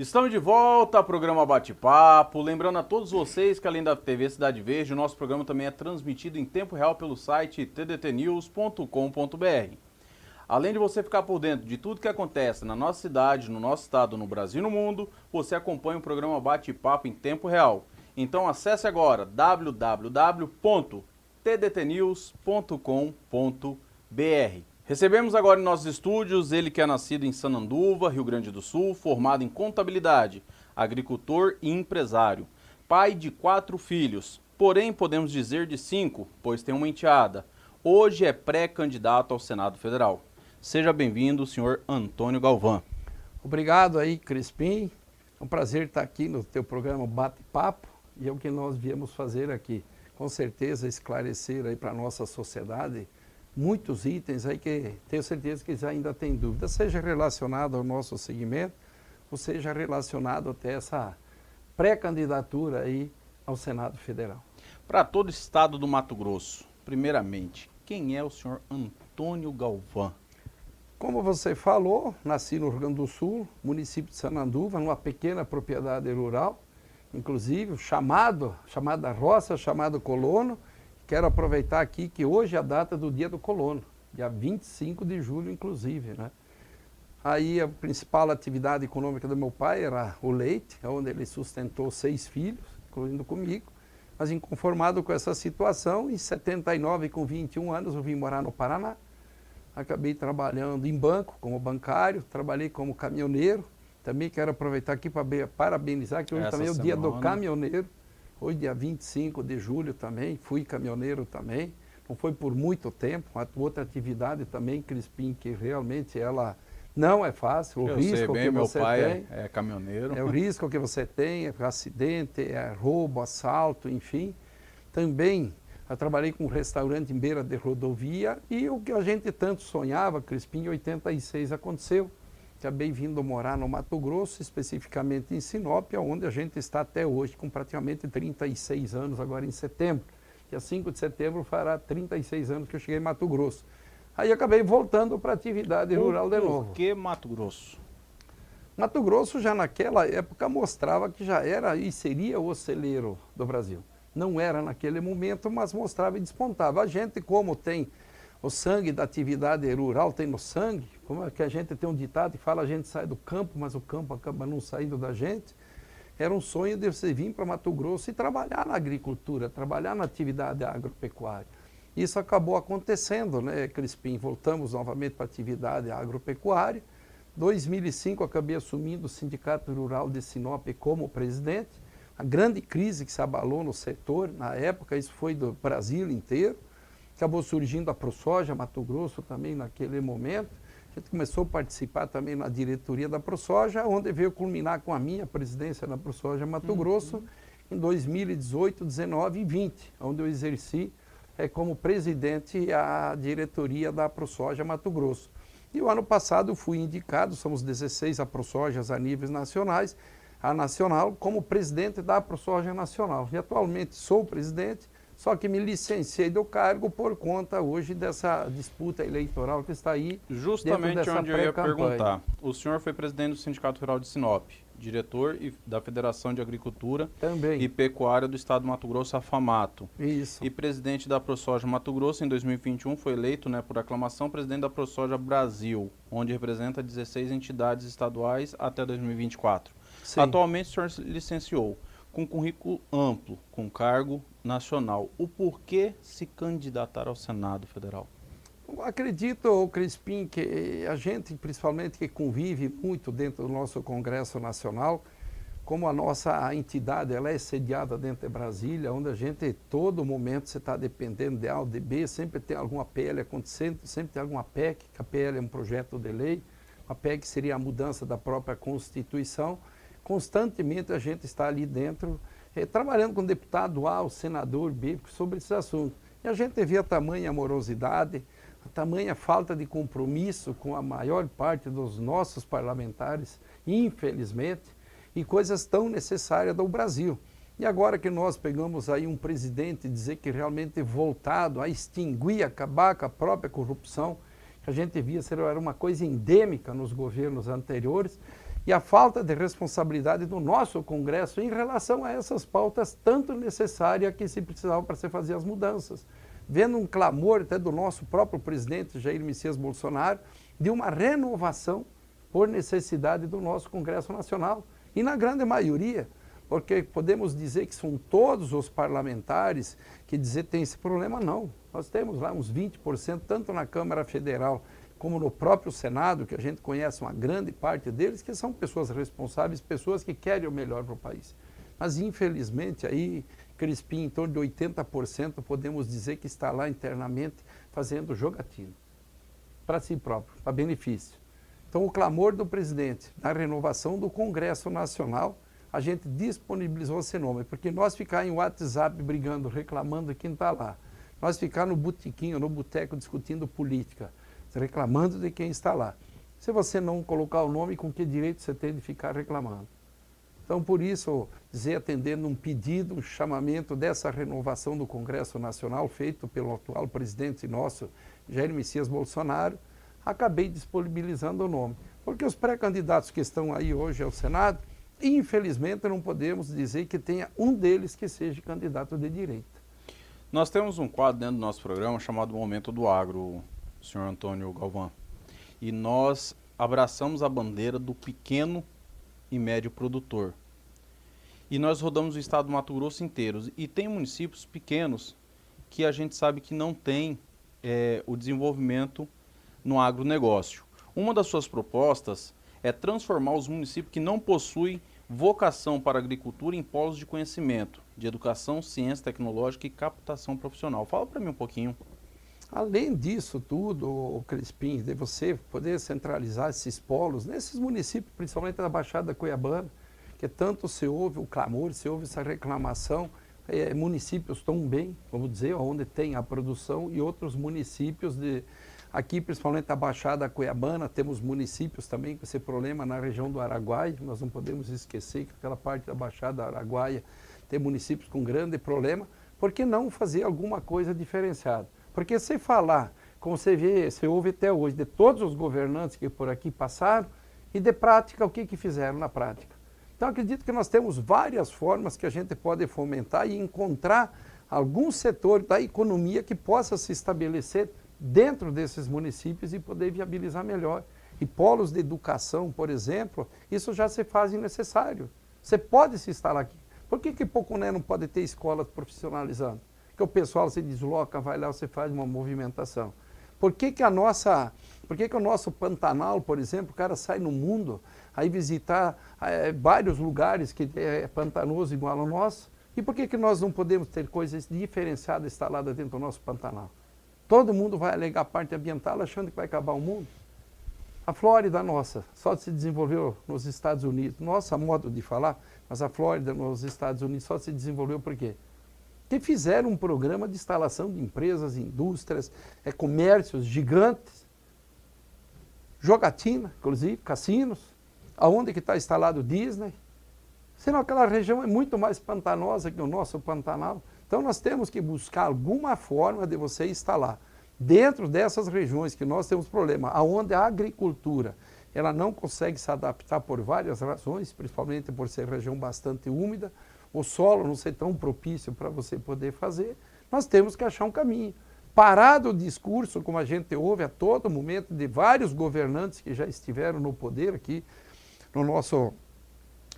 Estamos de volta ao programa Bate-Papo. Lembrando a todos vocês que, além da TV Cidade Verde, o nosso programa também é transmitido em tempo real pelo site tdtnews.com.br. Além de você ficar por dentro de tudo que acontece na nossa cidade, no nosso estado, no Brasil e no mundo, você acompanha o programa Bate-Papo em tempo real. Então acesse agora www.tdtnews.com.br. Recebemos agora em nossos estúdios ele que é nascido em Sananduva, Rio Grande do Sul, formado em contabilidade, agricultor e empresário. Pai de 4 filhos, porém podemos dizer de 5, pois tem uma enteada. Hoje é pré-candidato ao Senado Federal. Seja bem-vindo, senhor Antônio Galvão. Obrigado aí, Crispim. É um prazer estar aqui no teu programa Bate-Papo e é o que nós viemos fazer aqui. Com certeza esclarecer aí para a nossa sociedade muitos itens aí que tenho certeza que ainda tem dúvida, seja relacionado ao nosso segmento, ou seja relacionado até essa pré-candidatura aí ao Senado Federal. Para todo o estado do Mato Grosso, primeiramente, quem é o senhor Antônio Galvão? Como você falou, nasci no Rio Grande do Sul, município de Sananduva, numa pequena propriedade rural, inclusive chamada roça, chamado colono. Quero aproveitar aqui que hoje é a data do dia do colono, dia 25 de julho, inclusive, né? Aí a principal atividade econômica do meu pai era o leite, onde ele sustentou 6 filhos, incluindo comigo. Mas inconformado com essa situação, em 79, com 21 anos, eu vim morar no Paraná. Acabei trabalhando em banco, como bancário, trabalhei como caminhoneiro. Também quero aproveitar aqui para parabenizar, que hoje também é o dia do caminhoneiro. Hoje, dia 25 de julho também, fui caminhoneiro também. Não foi por muito tempo, a outra atividade também, Crispim, que realmente ela não é fácil. Eu sei bem, meu pai é caminhoneiro. É o risco que você tem, é acidente, é roubo, assalto, enfim. Também eu trabalhei com um restaurante em beira de rodovia e o que a gente tanto sonhava, Crispim, em 86 aconteceu. Acabei vindo morar no Mato Grosso, especificamente em Sinop, onde a gente está até hoje, com praticamente 36 anos, agora em setembro. Dia 5 de setembro fará 36 anos que eu cheguei em Mato Grosso. Aí acabei voltando para a atividade rural de novo. Por que Mato Grosso? Mato Grosso já naquela época mostrava que já era e seria o celeiro do Brasil. Não era naquele momento, mas mostrava e despontava. A gente, como tem o sangue da atividade rural, tem no sangue, como é que a gente tem um ditado que fala, a gente sai do campo, mas o campo acaba não saindo da gente. Era um sonho de você vir para Mato Grosso e trabalhar na agricultura, trabalhar na atividade agropecuária. Isso acabou acontecendo, né, Crispim? Voltamos novamente para a atividade agropecuária. Em 2005, acabei assumindo o Sindicato Rural de Sinop como presidente. A grande crise que se abalou no setor, na época, isso foi do Brasil inteiro. Acabou surgindo a ProSoja Mato Grosso também naquele momento. A gente começou a participar também na diretoria da ProSoja, onde veio culminar com a minha presidência na ProSoja Mato Grosso em 2018, 19 e 20, onde eu exerci como presidente a diretoria da ProSoja Mato Grosso. E o ano passado fui indicado, somos 16 ProSojas a níveis nacionais, a nacional, como presidente da ProSoja Nacional. E atualmente sou presidente, só que me licenciei do cargo por conta hoje dessa disputa eleitoral que está aí. Justamente onde eu ia perguntar. O senhor foi presidente do Sindicato Rural de Sinop, diretor da Federação de Agricultura também. E Pecuária do Estado do Mato Grosso, a FAMATO. Isso. E presidente da ProSoja Mato Grosso, em 2021, foi eleito, por aclamação, presidente da ProSoja Brasil, onde representa 16 entidades estaduais até 2024. Sim. Atualmente, o senhor se licenciou com currículo amplo, com cargo nacional. O porquê se candidatar ao Senado Federal? Eu acredito, Crispim, que a gente, principalmente que convive muito dentro do nosso Congresso Nacional, como a nossa entidade ela é sediada dentro de Brasília, onde a gente, todo momento, você está dependendo de A ou de B, sempre tem alguma PL acontecendo, sempre tem alguma PEC, que a PL é um projeto de lei, a PEC seria a mudança da própria Constituição. Constantemente a gente está ali dentro, trabalhando com o deputado A, o senador B, sobre esses assuntos. E a gente vê a tamanha morosidade, a tamanha falta de compromisso com a maior parte dos nossos parlamentares, infelizmente, e coisas tão necessárias do Brasil. E agora que nós pegamos aí um presidente dizer que realmente voltado a extinguir, acabar com a própria corrupção, que a gente via ser era uma coisa endêmica nos governos anteriores, e a falta de responsabilidade do nosso Congresso em relação a essas pautas tanto necessárias que se precisavam para se fazer as mudanças. Vendo um clamor até do nosso próprio presidente Jair Messias Bolsonaro de uma renovação por necessidade do nosso Congresso Nacional. E na grande maioria, porque podemos dizer que são todos os parlamentares que tem esse problema, não. Nós temos lá uns 20%, tanto na Câmara Federal como no próprio Senado, que a gente conhece uma grande parte deles, que são pessoas responsáveis, pessoas que querem o melhor para o país. Mas, infelizmente, aí, Crispim, em torno de 80%, podemos dizer que está lá internamente fazendo jogatina para si próprio, para benefício. Então, o clamor do presidente na renovação do Congresso Nacional, a gente disponibilizou esse nome, porque nós ficar em WhatsApp brigando, reclamando quem está lá, nós ficar no botequinho, no boteco discutindo política, reclamando de quem está lá. Se você não colocar o nome, com que direito você tem de ficar reclamando? Então, por isso, atendendo um pedido, um chamamento dessa renovação do Congresso Nacional, feito pelo atual presidente nosso, Jair Messias Bolsonaro, acabei disponibilizando o nome. Porque os pré-candidatos que estão aí hoje ao Senado, infelizmente não podemos dizer que tenha um deles que seja candidato de direita. Nós temos um quadro dentro do nosso programa chamado Momento do Agro, senhor Antônio Galvão, e nós abraçamos a bandeira do pequeno e médio produtor. E nós rodamos o estado do Mato Grosso inteiro, e tem municípios pequenos que a gente sabe que não tem o desenvolvimento no agronegócio. Uma das suas propostas é transformar os municípios que não possuem vocação para a agricultura em polos de conhecimento, de educação, ciência tecnológica e captação profissional. Fala para mim um pouquinho. Além disso tudo, Crispim, de você poder centralizar esses polos, nesses municípios, principalmente da Baixada Cuiabana, que tanto se ouve o clamor, se ouve essa reclamação, municípios tão bem, vamos dizer, onde tem a produção, e outros municípios aqui, principalmente da Baixada Cuiabana, temos municípios também com esse problema na região do Araguaia. Nós não podemos esquecer que aquela parte da Baixada Araguaia tem municípios com grande problema. Por que não fazer alguma coisa diferenciada? Porque se falar, como você ouve até hoje, de todos os governantes que por aqui passaram, e de prática, o que fizeram na prática? Então, acredito que nós temos várias formas que a gente pode fomentar e encontrar algum setor da economia que possa se estabelecer dentro desses municípios e poder viabilizar melhor. E polos de educação, por exemplo, isso já se faz necessário. Você pode se instalar aqui. Por que Poconé não pode ter escolas profissionalizando? Que o pessoal se desloca, vai lá, você faz uma movimentação. Por que o nosso Pantanal, por exemplo, o cara sai no mundo, aí visitar vários lugares que é pantanoso igual ao nosso? E por que nós não podemos ter coisas diferenciadas instaladas dentro do nosso Pantanal? Todo mundo vai alegar a parte ambiental achando que vai acabar o mundo. A Flórida nossa só se desenvolveu nos Estados Unidos. Nossa modo de falar, mas a Flórida nos Estados Unidos só se desenvolveu por quê? Que fizeram um programa de instalação de empresas, indústrias, comércios gigantes, jogatina, inclusive, cassinos, aonde que está instalado o Disney. Senão aquela região é muito mais pantanosa que o nosso Pantanal. Então nós temos que buscar alguma forma de você instalar dentro dessas regiões que nós temos problema, aonde a agricultura ela não consegue se adaptar por várias razões, principalmente por ser região bastante úmida, o solo não ser tão propício para você poder fazer, nós temos que achar um caminho. Parado o discurso, como a gente ouve a todo momento, de vários governantes que já estiveram no poder aqui no nosso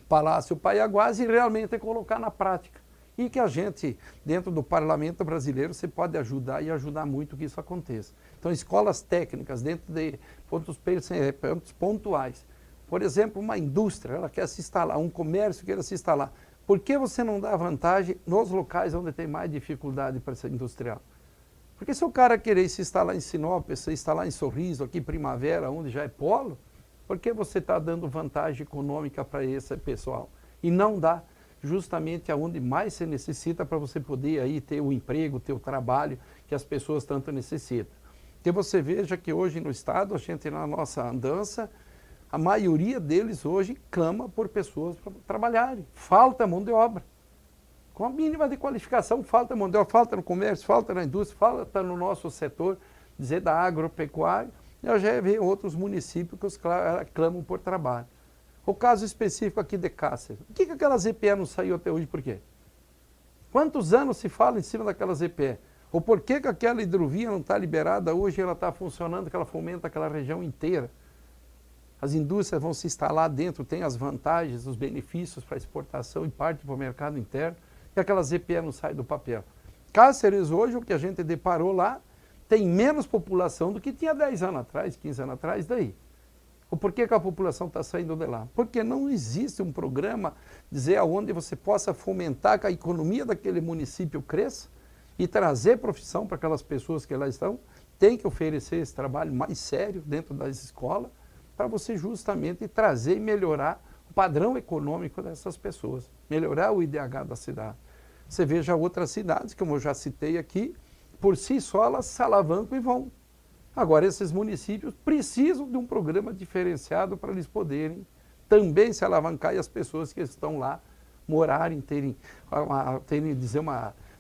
Palácio Paiaguás, e realmente colocar na prática. E que a gente, dentro do parlamento brasileiro, você pode ajudar e ajudar muito que isso aconteça. Então, escolas técnicas, dentro de pontos pontuais. Por exemplo, uma indústria, ela quer se instalar, um comércio quer se instalar. Por que você não dá vantagem nos locais onde tem mais dificuldade para ser industrial? Porque se o cara querer se instalar em Sinop, se instalar em Sorriso, aqui Primavera, onde já é polo, por que você está dando vantagem econômica para esse pessoal? E não dá justamente aonde mais se necessita para você poder aí ter o emprego, ter o trabalho que as pessoas tanto necessitam. Porque você veja que hoje no estado, a gente na nossa andança, a maioria deles hoje clama por pessoas para trabalharem. Falta mão de obra. Com a mínima de qualificação, falta mão de obra, falta no comércio, falta na indústria, falta no nosso setor, dizer da agropecuária. Eu já vi outros municípios que clamam por trabalho. O caso específico aqui de Cáceres. Por que aquela ZPE não saiu até hoje? Por quê? Quantos anos se fala em cima daquela ZPE? Ou por que aquela hidrovia não está liberada hoje e ela está funcionando, que ela fomenta aquela região inteira? As indústrias vão se instalar dentro, tem as vantagens, os benefícios para exportação e parte para o mercado interno, e aquela ZPE não sai do papel. Cáceres hoje, o que a gente deparou lá, tem menos população do que tinha 10 anos atrás, 15 anos atrás, daí. Ou por que a população está saindo de lá? Porque não existe um programa, dizer, aonde você possa fomentar que a economia daquele município cresça e trazer profissão para aquelas pessoas que lá estão. Tem que oferecer esse trabalho mais sério dentro das escolas para você justamente trazer e melhorar o padrão econômico dessas pessoas, melhorar o IDH da cidade. Você veja outras cidades, como eu já citei aqui, por si só elas se alavancam e vão. Agora, esses municípios precisam de um programa diferenciado para eles poderem também se alavancar e as pessoas que estão lá morarem, terem dizer,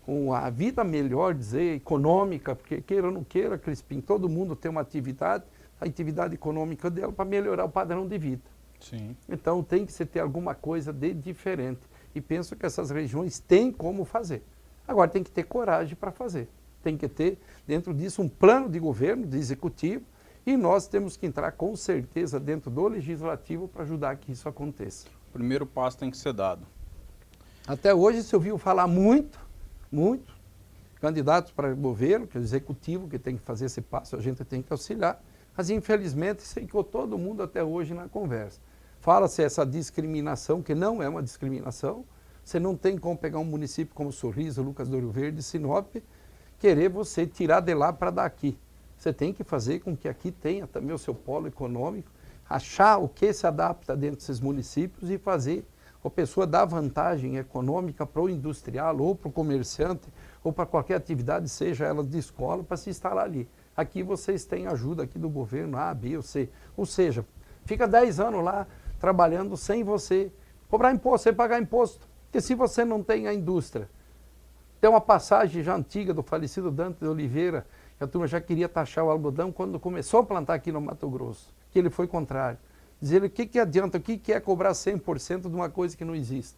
uma vida melhor, dizer, econômica, porque queira ou não queira, Crispim, todo mundo tem uma atividade, a atividade econômica dela para melhorar o padrão de vida. Sim. Então tem que se ter alguma coisa de diferente. E penso que essas regiões têm como fazer. Agora tem que ter coragem para fazer. Tem que ter, dentro disso, um plano de governo, de executivo, e nós temos que entrar com certeza dentro do legislativo para ajudar que isso aconteça. O primeiro passo tem que ser dado. Até hoje se ouviu falar muito, candidatos para governo, que é o executivo que tem que fazer esse passo, a gente tem que auxiliar, mas infelizmente ficou todo mundo até hoje na conversa. Fala-se essa discriminação, que não é uma discriminação, você não tem como pegar um município como Sorriso, Lucas do Rio Verde, Sinop, querer você tirar de lá para dar aqui. Você tem que fazer com que aqui tenha também o seu polo econômico, achar o que se adapta dentro desses municípios e fazer a pessoa dar vantagem econômica para o industrial ou para o comerciante ou para qualquer atividade, seja ela de escola, para se instalar ali. Aqui vocês têm ajuda aqui do governo A, B ou C. Ou seja, fica 10 anos lá trabalhando sem você cobrar imposto, sem pagar imposto. Porque se você não tem a indústria, tem uma passagem já antiga do falecido Dante de Oliveira, que a turma já queria taxar o algodão quando começou a plantar aqui no Mato Grosso, que ele foi contrário. Dizer o que adianta, o que é cobrar 100% de uma coisa que não existe.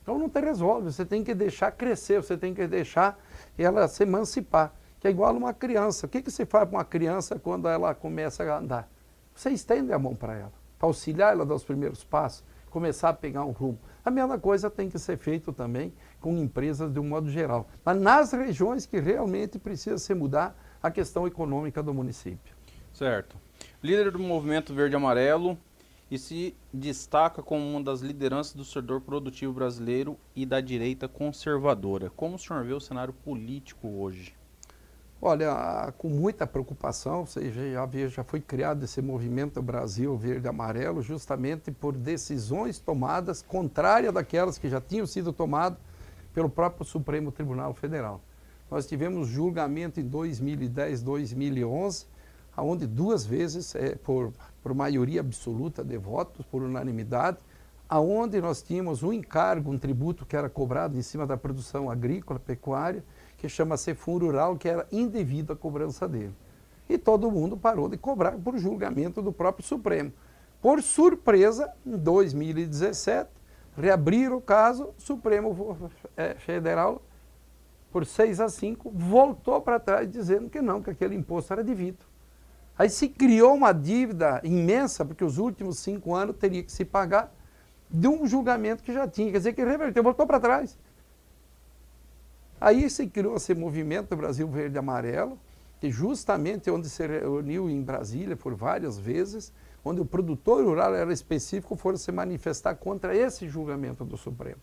Então não te resolve, você tem que deixar crescer, você tem que deixar ela se emancipar, que é igual uma criança. O que você faz para uma criança quando ela começa a andar? Você estende a mão para ela, para auxiliar ela a dar os primeiros passos, começar a pegar um rumo. A mesma coisa tem que ser feito também com empresas de um modo geral, mas nas regiões que realmente precisa se mudar a questão econômica do município. Certo. Líder do Movimento Verde e Amarelo e se destaca como uma das lideranças do setor produtivo brasileiro e da direita conservadora. Como o senhor vê o cenário político hoje? Olha, com muita preocupação, você já foi criado esse movimento Brasil Verde e Amarelo justamente por decisões tomadas contrárias daquelas que já tinham sido tomadas pelo próprio Supremo Tribunal Federal. Nós tivemos julgamento em 2010, 2011, onde 2 vezes, por maioria absoluta de votos, por unanimidade, aonde nós tínhamos um encargo, um tributo que era cobrado em cima da produção agrícola, pecuária, que chama-se Fundo Rural, que era indevido a cobrança dele. E todo mundo parou de cobrar por julgamento do próprio Supremo. Por surpresa, em 2017, reabriram o caso, o Supremo Federal, por 6-5, voltou para trás dizendo que não, que aquele imposto era devido. Aí se criou uma dívida imensa, porque os últimos 5 anos teria que se pagar de um julgamento que já tinha, quer dizer que reverteu, voltou para trás. Aí se criou esse movimento Brasil Verde e Amarelo, que justamente onde se reuniu em Brasília por várias vezes, onde o produtor rural era específico, foram se manifestar contra esse julgamento do Supremo.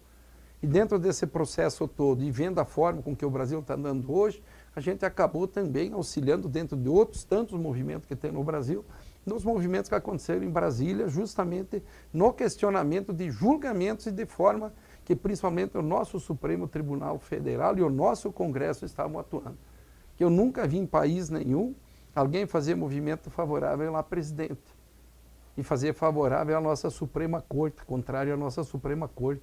E dentro desse processo todo, e vendo a forma com que o Brasil está andando hoje, a gente acabou também auxiliando dentro de outros tantos movimentos que tem no Brasil, nos movimentos que aconteceram em Brasília, justamente no questionamento de julgamentos e de forma que principalmente o nosso Supremo Tribunal Federal e o nosso Congresso estavam atuando. Que eu nunca vi em país nenhum alguém fazer movimento favorável à presidente e fazer favorável à nossa Suprema Corte, contrário à nossa Suprema Corte.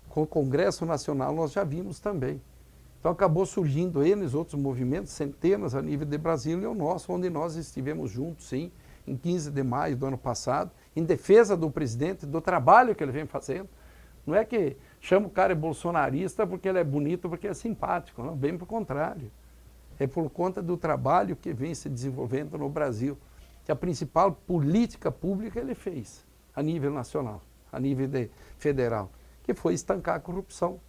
Com o Congresso Nacional nós já vimos também. Então acabou surgindo eles, outros movimentos, centenas a nível de Brasília e o nosso, onde nós estivemos juntos, sim, em 15 de maio do ano passado, em defesa do presidente, do trabalho que ele vem fazendo. Não é que chama o cara de bolsonarista porque ele é bonito, porque é simpático, não, bem pelo contrário. É por conta do trabalho que vem se desenvolvendo no Brasil, que a principal política pública ele fez, a nível nacional, a nível federal, que foi estancar a corrupção.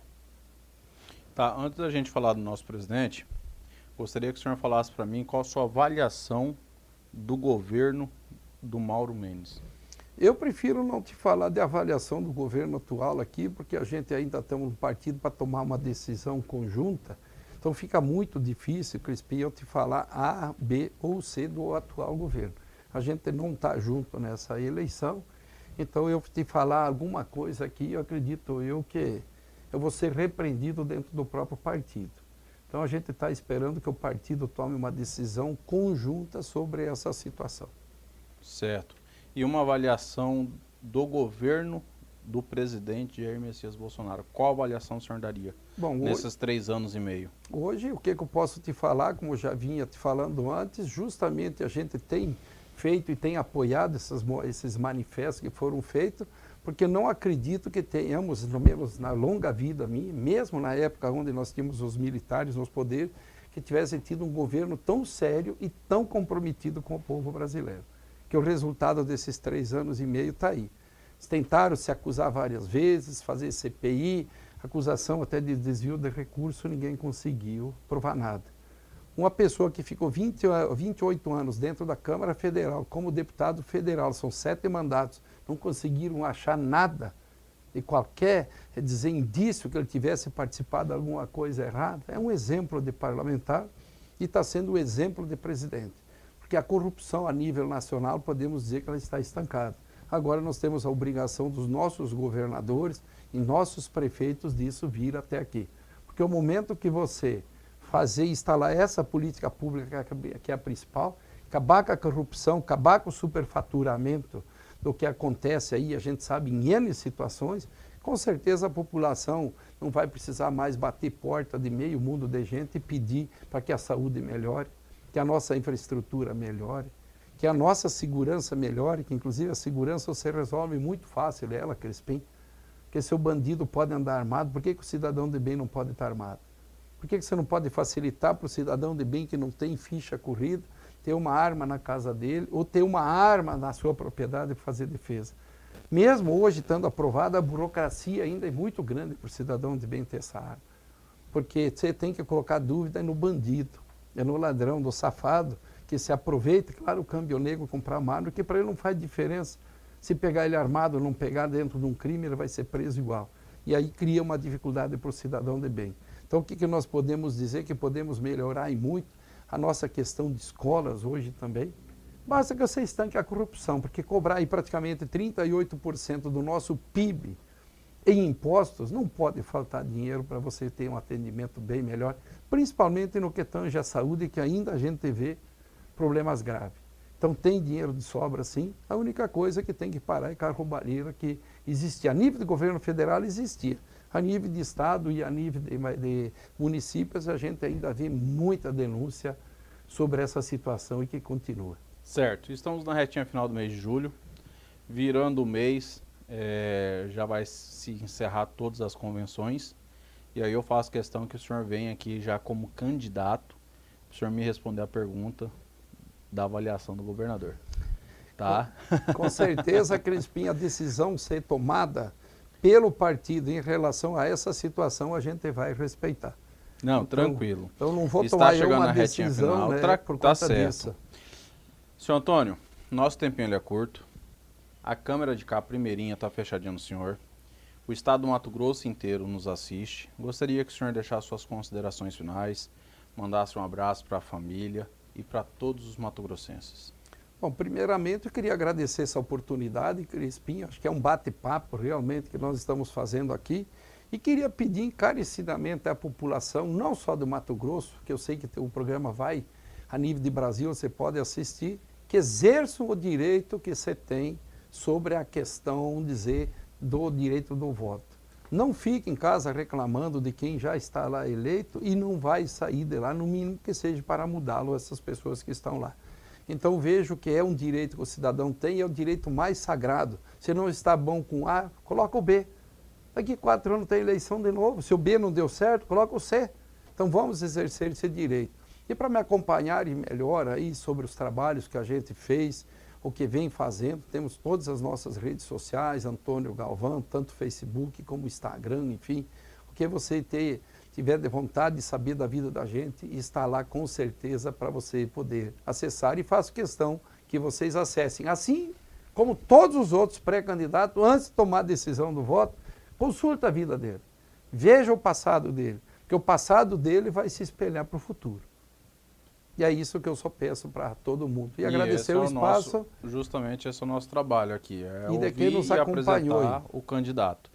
Tá, antes da gente falar do nosso presidente, gostaria que o senhor falasse para mim qual a sua avaliação do governo do Mauro Mendes. Eu prefiro não te falar de avaliação do governo atual aqui, porque a gente ainda estamos no partido para tomar uma decisão conjunta. Então fica muito difícil, Crispim, eu te falar A, B ou C do atual governo. A gente não está junto nessa eleição, então eu te falar alguma coisa aqui, eu acredito que eu vou ser repreendido dentro do próprio partido. Então a gente está esperando que o partido tome uma decisão conjunta sobre essa situação. Certo. E uma avaliação do governo do presidente Jair Messias Bolsonaro. Qual avaliação o senhor daria nesses 3 anos e meio? Hoje, o que eu posso te falar, como eu já vinha te falando antes, justamente a gente tem feito e tem apoiado esses manifestos que foram feitos, porque não acredito que tenhamos, no menos na longa vida minha, mesmo na época onde nós tínhamos os militares nos poderes, que tivessem tido um governo tão sério e tão comprometido com o povo brasileiro. Que o resultado desses 3 anos e meio está aí. Eles tentaram se acusar várias vezes, fazer CPI, acusação até de desvio de recurso, ninguém conseguiu provar nada. Uma pessoa que ficou 28 anos dentro da Câmara Federal, como deputado federal, são 7 mandatos, não conseguiram achar nada de qualquer, indício que ele tivesse participado de alguma coisa errada. É um exemplo de parlamentar e está sendo um exemplo de presidente. Porque a corrupção a nível nacional, podemos dizer que ela está estancada. Agora nós temos a obrigação dos nossos governadores e nossos prefeitos disso vir até aqui. Porque o momento que você instalar essa política pública que é a principal, acabar com a corrupção, acabar com o superfaturamento do que acontece aí, a gente sabe em N situações, com certeza a população não vai precisar mais bater porta de meio mundo de gente e pedir para que a saúde melhore, que a nossa infraestrutura melhore, que a nossa segurança melhore, que inclusive a segurança você resolve muito fácil, ela, Crispim, porque se o bandido pode andar armado, por que o cidadão de bem não pode estar armado? Por que você não pode facilitar para o cidadão de bem que não tem ficha corrida, ter uma arma na casa dele, ou ter uma arma na sua propriedade para fazer defesa? Mesmo hoje, estando aprovada, a burocracia ainda é muito grande para o cidadão de bem ter essa arma. Porque você tem que colocar dúvida no bandido, é no ladrão, no safado, que se aproveita, claro, o câmbio negro comprar uma arma, que para ele não faz diferença. Se pegar ele armado ou não pegar dentro de um crime, ele vai ser preso igual. E aí cria uma dificuldade para o cidadão de bem. Então o que nós podemos dizer? Que podemos melhorar e muito a nossa questão de escolas hoje também. Basta que você estanque a corrupção, porque cobrar aí praticamente 38% do nosso PIB em impostos, não pode faltar dinheiro para você ter um atendimento bem melhor, principalmente no que tange a saúde, que ainda a gente vê problemas graves. Então tem dinheiro de sobra sim, a única coisa que tem que parar é com a roubalheira que existia. A nível do governo federal existia, a nível de estado e a nível de municípios a gente ainda vê muita denúncia sobre essa situação e que continua. Certo, estamos na retinha final do mês de julho, virando o mês, já vai se encerrar todas as convenções, e aí eu faço questão que o senhor venha aqui já como candidato, para o senhor me responder a pergunta da avaliação do governador. Tá? Com certeza, Crispim, a decisão ser tomada pelo partido em relação a essa situação, a gente vai respeitar. Não, então, tranquilo. Então não vou tomar uma decisão, né, por conta disso. Senhor Antônio, nosso tempinho ele é curto. A câmera de cá, primeirinha, está fechadinha no senhor. O estado do Mato Grosso inteiro nos assiste. Gostaria que o senhor deixasse suas considerações finais, mandasse um abraço para a família e para todos os mato-grossenses. Bom, primeiramente eu queria agradecer essa oportunidade, Crispim, acho que é um bate-papo realmente que nós estamos fazendo aqui, e queria pedir encarecidamente à população, não só do Mato Grosso, que eu sei que o programa vai a nível de Brasil, você pode assistir, que exerçam o direito que você tem sobre a questão, do direito do voto. Não fique em casa reclamando de quem já está lá eleito e não vai sair de lá, no mínimo que seja para mudá-lo, essas pessoas que estão lá. Então vejo que é um direito que o cidadão tem, é o direito mais sagrado. Se não está bom com A, coloca o B. Daqui 4 anos tem eleição de novo. Se o B não deu certo, coloca o C. Então vamos exercer esse direito. E para me acompanhar melhor aí sobre os trabalhos que a gente fez, o que vem fazendo, temos todas as nossas redes sociais, Antônio Galvão, tanto Facebook como Instagram, enfim. O que você tiver de vontade de saber da vida da gente, está lá com certeza para você poder acessar, e faço questão que vocês acessem. Assim como todos os outros pré-candidatos, antes de tomar a decisão do voto, consulta a vida dele, veja o passado dele, porque o passado dele vai se espelhar para o futuro. E é isso que eu só peço para todo mundo. E agradecer o espaço. Justamente esse é o nosso trabalho aqui, é e de quem ouvir nos e acompanhou apresentar o candidato.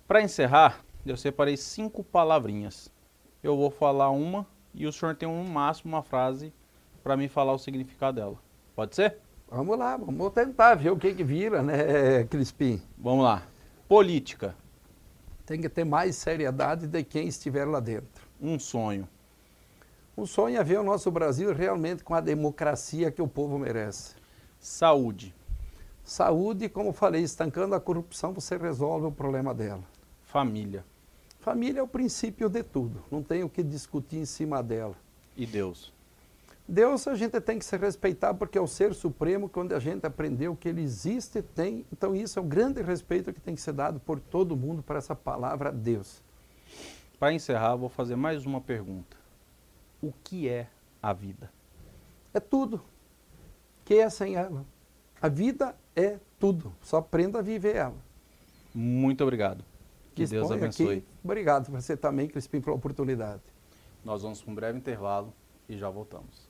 Para encerrar, eu separei 5 palavrinhas. Eu vou falar uma e o senhor tem no máximo uma frase para me falar o significado dela. Pode ser? Vamos lá, vamos tentar ver o que vira, né, Crispim? Vamos lá. Política. Tem que ter mais seriedade de quem estiver lá dentro. Um sonho. O sonho é ver o nosso Brasil realmente com a democracia que o povo merece. Saúde. Saúde, como falei, estancando a corrupção, você resolve o problema dela. Família. Família é o princípio de tudo, não tem o que discutir em cima dela. E Deus. Deus a gente tem que se respeitar porque é o ser supremo, quando a gente aprendeu que ele existe, tem. Então isso é o grande respeito que tem que ser dado por todo mundo para essa palavra Deus. Para encerrar, vou fazer mais uma pergunta. O que é a vida? É tudo. Que é sem ela? A vida é tudo. Só aprenda a viver ela. Muito obrigado. Que Deus abençoe. Aqui. Obrigado você também, Crispim, pela oportunidade. Nós vamos para um breve intervalo e já voltamos.